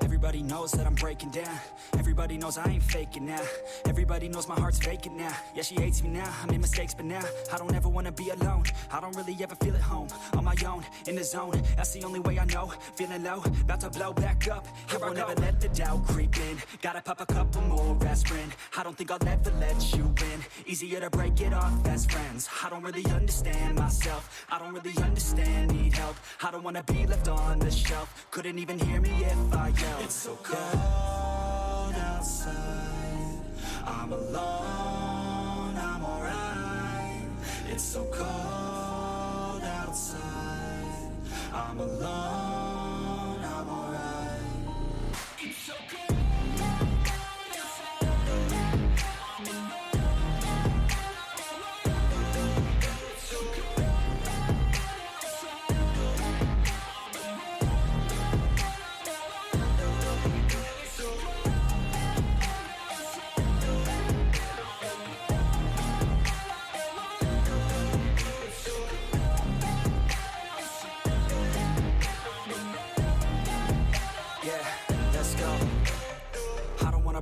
Everybody knows that I'm breaking down. Everybody knows I ain't faking now. Everybody knows my heart's vacant now. Yeah, she hates me now, I made mistakes but now I don't ever wanna be alone. I don't really ever feel at home. On my own, in the zone, that's the only way I know. Feeling low, about to blow back up. I won't ever let the doubt creep in. Gotta pop a couple more aspirin. I don't think I'll ever let you in. Easier to break it off best friends. I don't really understand myself. I don't really understand, need help. I don't wanna be left on the shelf. Couldn't even hear me if I yelled. It's so cold outside, I'm alone, I'm alright. It's so cold outside, I'm alone, I'm alright. It's so cold.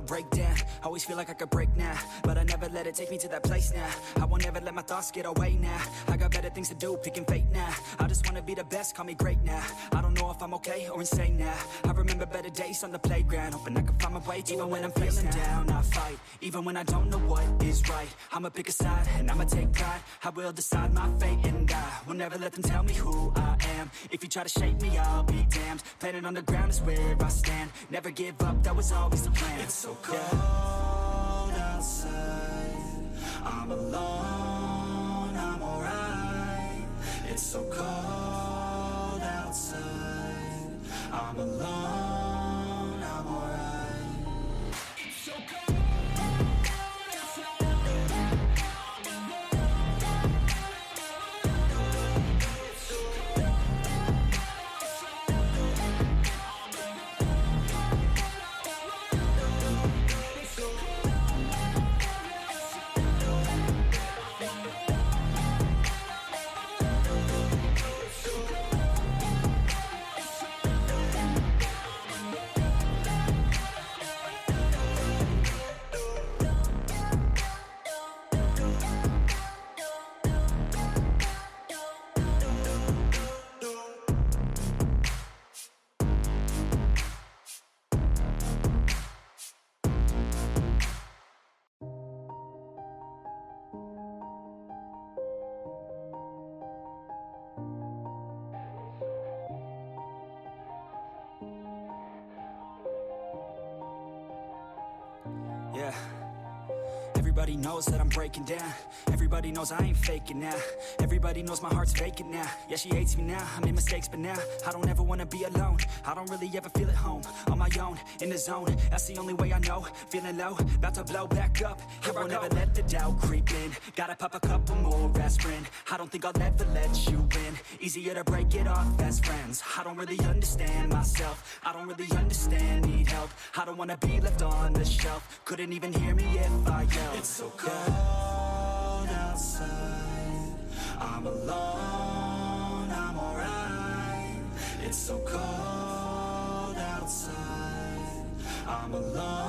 Break down, always feel like I could break now, but I never let it take me to that place now. I won't ever let my thoughts get away now. I got better things to do, picking fate now. I just wanna be the best, call me great now. I don't know if I'm okay or insane now. I remember better days on the playground, hoping I can find my way. Even when I'm feeling down, I fight. Even when I don't know what is right, I'ma pick a side and I'ma take pride. I will decide my fate and I will never let them tell me who I am. If you try to shape me, I'll be damned. Planet on the ground is where I stand. Never give up, that was always the plan. It's so cold outside, I'm alone, I'm alright. It's so cold outside, I'm alone, I'm alright. It's so cold. Everybody knows that I'm breaking down. Everybody knows I ain't faking now. Everybody knows my heart's vacant now. Yeah, she hates me now, I made mistakes but now I don't ever wanna be alone. I don't really ever feel at home. On my own, in the zone, that's the only way I know. Feeling low, about to blow back up. I won't ever let the doubt creep in. Gotta pop a couple more aspirin. I don't think I'll ever let you in. Easier to break it off best friends. I don't really understand myself. I don't really understand, need help. I don't wanna be left on the shelf. Couldn't even hear me if I yelled. It's so cold outside, I'm alone, I'm alright. It's so cold outside, I'm alone.